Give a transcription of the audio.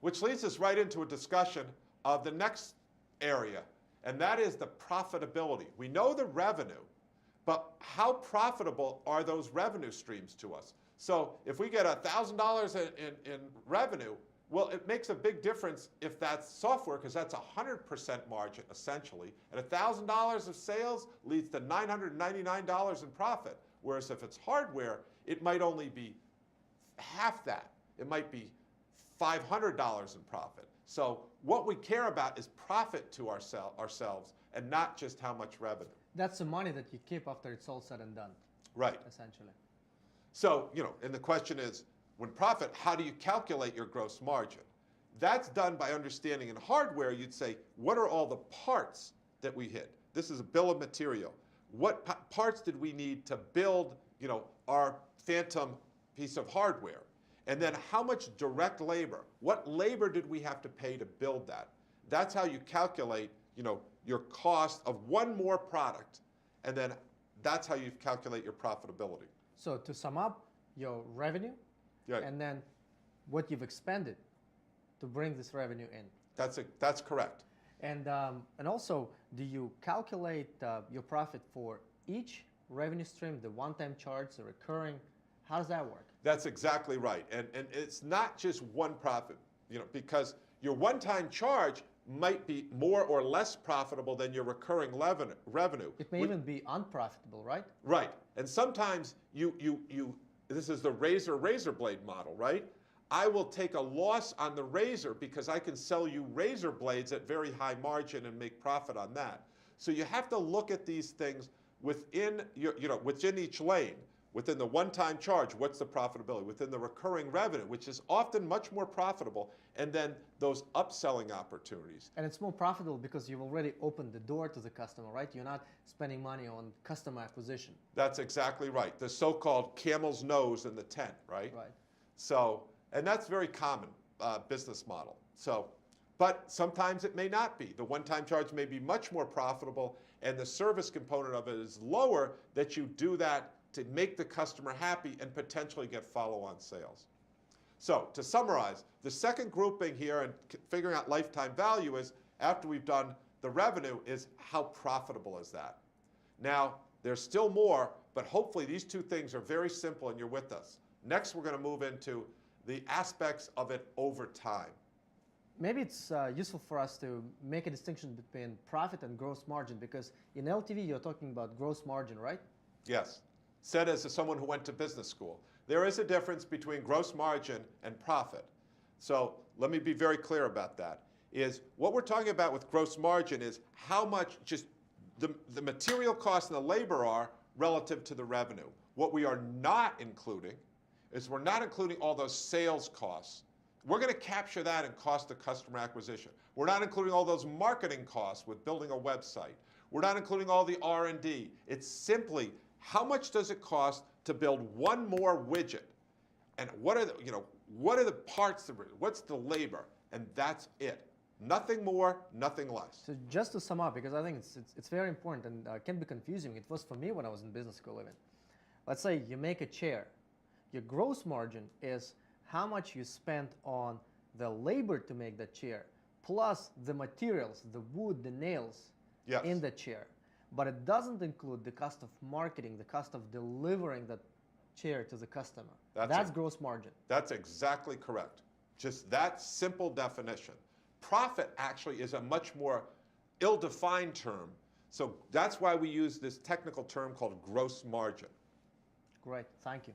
Which leads us right into a discussion of the next area, and that is the profitability. We know the revenue, but how profitable are those revenue streams to us? So if we get $1,000 in revenue, well, it makes a big difference if that's software, because that's 100% margin, essentially. And $1,000 of sales leads to $999 in profit. Whereas if it's hardware, it might only be half that. It might be $500 in profit. So what we care about is profit to ourselves and not just how much revenue. That's the money that you keep after it's all said and done. Right. Essentially. So, and the question is, when profit, how do you calculate your gross margin? That's done by understanding in hardware, you'd say, what are all the parts that we hit? This is a bill of material. What parts did we need to build, our phantom piece of hardware? And then how much direct labor? What labor did we have to pay to build that? That's how you calculate, your cost of one more product. And then that's how you calculate your profitability. So to sum up, your revenue, right, and then what you've expended to bring this revenue in. That's correct. And also, do you calculate your profit for each revenue stream, the one-time charge, the recurring? How does that work? That's exactly right. And it's not just one profit, because your one-time charge might be more or less profitable than your recurring revenue. It may even be unprofitable, right? Right. And sometimes this is the razor blade model, right? I will take a loss on the razor because I can sell you razor blades at very high margin and make profit on that. So you have to look at these things within within each lane. Within the one-time charge, what's the profitability? Within the recurring revenue, which is often much more profitable, and then those upselling opportunities. And it's more profitable because you've already opened the door to the customer, right? You're not spending money on customer acquisition. That's exactly right. The so-called camel's nose in the tent, right? Right. So, and that's very common business model. So, but sometimes it may not be. The one-time charge may be much more profitable, and the service component of it is lower, that you do that to make the customer happy and potentially get follow-on sales. So to summarize, the second grouping here and figuring out lifetime value is, after we've done the revenue, is how profitable is that? Now, there's still more, but hopefully these two things are very simple and you're with us. Next, we're going to move into the aspects of it over time. Maybe it's useful for us to make a distinction between profit and gross margin, because in LTV you're talking about gross margin, right? Yes. Said as someone who went to business school. There is a difference between gross margin and profit. So let me be very clear about that. Is what we're talking about with gross margin is how much just the material costs and the labor are relative to the revenue. What we are not including is we're not including all those sales costs. We're going to capture that in cost of customer acquisition. We're not including all those marketing costs with building a website. We're not including all the R&D. It's simply how much does it cost to build one more widget? And what are the parts, what's the labor? And that's it. Nothing more, nothing less. So just to sum up, because I think it's very important and can be confusing. It was for me when I was in business school even. Let's say you make a chair. Your gross margin is how much you spent on the labor to make that chair, plus the materials, the wood, the nails, yes, in the chair. But it doesn't include the cost of marketing, the cost of delivering that chair to the customer. That's gross margin. That's exactly correct. Just that simple definition. Profit actually is a much more ill-defined term. So that's why we use this technical term called gross margin. Great, thank you.